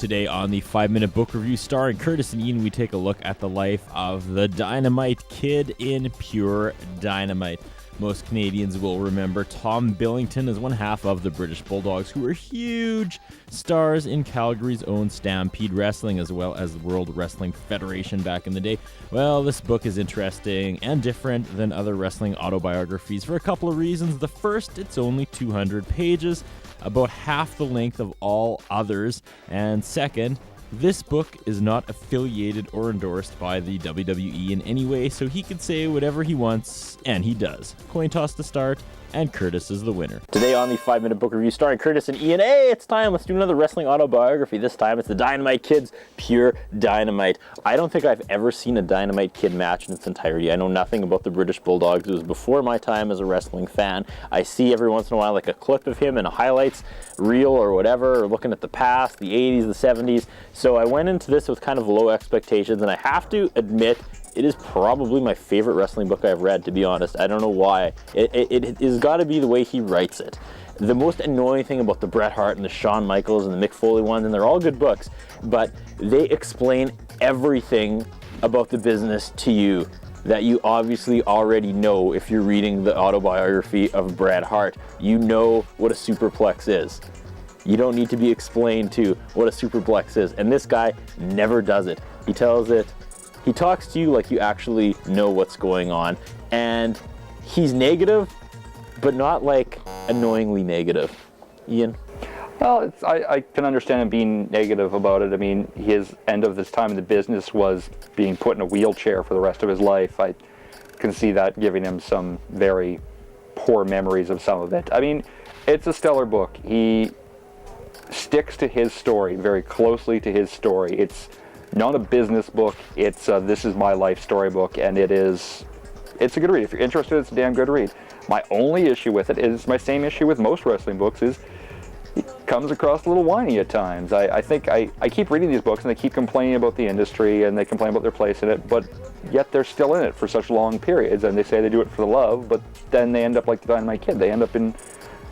Today on the 5-Minute Book Review, starring Curtis and Ian, we take a look at the life of the Dynamite Kid in Pure Dynamite. Most Canadians will remember Tom Billington as one half of the British Bulldogs, who were huge stars in Calgary's own Stampede Wrestling, as well as the World Wrestling Federation back in the day. Well, this book is interesting and different than other wrestling autobiographies for a couple of reasons. The first, it's only 200 pages, about half the length of all others. And second, this book is not affiliated or endorsed by the WWE in any way, so he can say whatever he wants, and he does. Coin toss to start, and Curtis is the winner. Today on the 5-Minute Book Review, starring Curtis and Ian. Hey, it's time. Let's do another wrestling autobiography. This time it's the Dynamite Kid's Pure Dynamite. I don't think I've ever seen a Dynamite Kid match in its entirety. I know nothing about the British Bulldogs. It was before my time as a wrestling fan. I see every once in a while like a clip of him in a highlights reel or whatever, or looking at the past, the 80s, the 70s. So I went into this with kind of low expectations, and I have to admit, it is probably my favorite wrestling book I've read, to be honest. I don't know why. It has got to be the way he writes it. The most annoying thing about the Bret Hart and the Shawn Michaels and the Mick Foley ones, and they're all good books, but they explain everything about the business to you that you obviously already know if you're reading the autobiography of Bret Hart. You know what a superplex is. You don't need to be explained to what a superplex is, and this guy never does it. He tells it. He talks to you like you actually know what's going on, and he's negative, but not like annoyingly negative. Ian? Well, I can understand him being negative about it. I mean, his end of his time in the business was being put in a wheelchair for the rest of his life. I can see that giving him some very poor memories of some of it. I mean, it's a stellar book. He sticks to his story, very closely to his story. It's not a business book. It's this is my life story book, and it's a good read. If you're interested, it's a damn good read. My only issue with it is my same issue with most wrestling books, is it comes across a little whiny at times. I think I keep reading these books and they keep complaining about the industry and they complain about their place in it, but yet they're still in it for such long periods, and they say they do it for the love, but then they end up like the Dynamite Kid. They end up in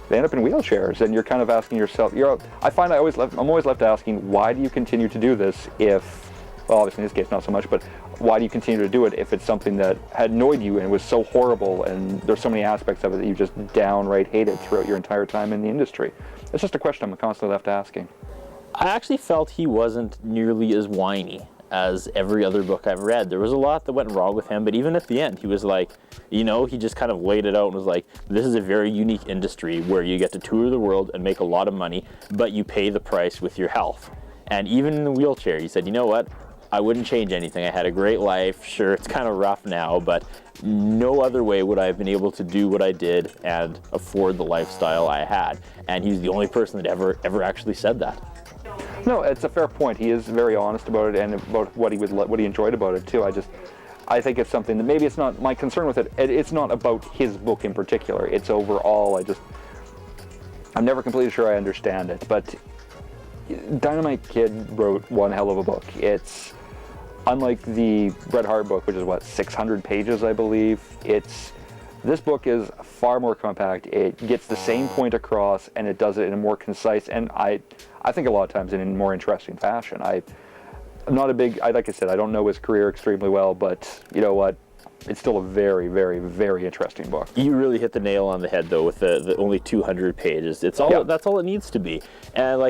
wheelchairs, and you're kind of asking yourself, I'm always left asking, why do you continue to do this if, well, obviously in this case not so much, but why do you continue to do it if it's something that had annoyed you and was so horrible, and there's so many aspects of it that you just downright hated throughout your entire time in the industry? It's just a question I'm constantly left asking. I actually felt he wasn't nearly as whiny as every other book I've read. There was a lot that went wrong with him, but even at the end, he was like, he just kind of laid it out and was like, this is a very unique industry where you get to tour the world and make a lot of money, but you pay the price with your health. And even in the wheelchair, he said, you know what? I wouldn't change anything. I had a great life. Sure, it's kind of rough now, but no other way would I have been able to do what I did and afford the lifestyle I had. And he's the only person that ever actually said that. No, it's a fair point. He is very honest about it and about what he enjoyed about it too. I think it's something that maybe it's not my concern with it. It's not about his book in particular. It's overall. I'm never completely sure I understand it. But Dynamite Kid wrote one hell of a book. It's unlike the Bret Hart book, which is 600 pages, I believe. This book is far more compact. It gets the same point across, and it does it in a more concise, and I think a lot of times in a more interesting fashion. I'm not a big, like I said, I don't know his career extremely well, but you know what? It's still a very, very, very interesting book. You really hit the nail on the head, though, with the only 200 pages. That's all it needs to be. And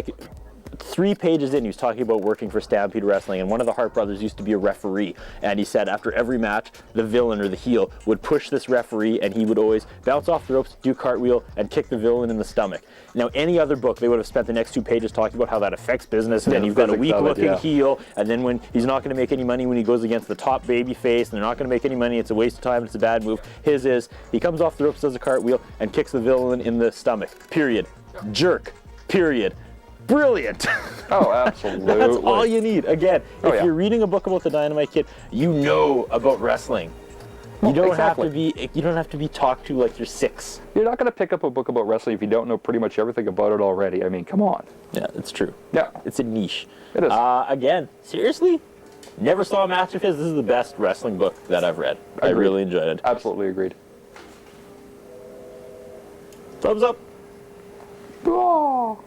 3 pages in, he was talking about working for Stampede Wrestling, and one of the Hart brothers used to be a referee, and he said after every match, the villain or the heel would push this referee, and he would always bounce off the ropes, do cartwheel, and kick the villain in the stomach. Now, any other book, they would have spent the next 2 pages talking about how that affects business, and you've got a weak-looking heel, and then when he's not going to make any money when he goes against the top baby face, and they're not going to make any money, it's a waste of time, it's a bad move. His is, he comes off the ropes, does a cartwheel, and kicks the villain in the stomach. Period. Jerk. Period. Brilliant. Oh, absolutely. That's all you need. Again, if you're reading a book about the Dynamite Kid, you know about wrestling. You don't have to be talked to like you're 6. You're not going to pick up a book about wrestling if you don't know pretty much everything about it already. I mean, come on. Yeah, it's true. Yeah. It's a niche. It is. Again, seriously, never saw a match of his. This is the best wrestling book that I've read. Agreed. I really enjoyed it. Absolutely agreed. Thumbs up. Oh.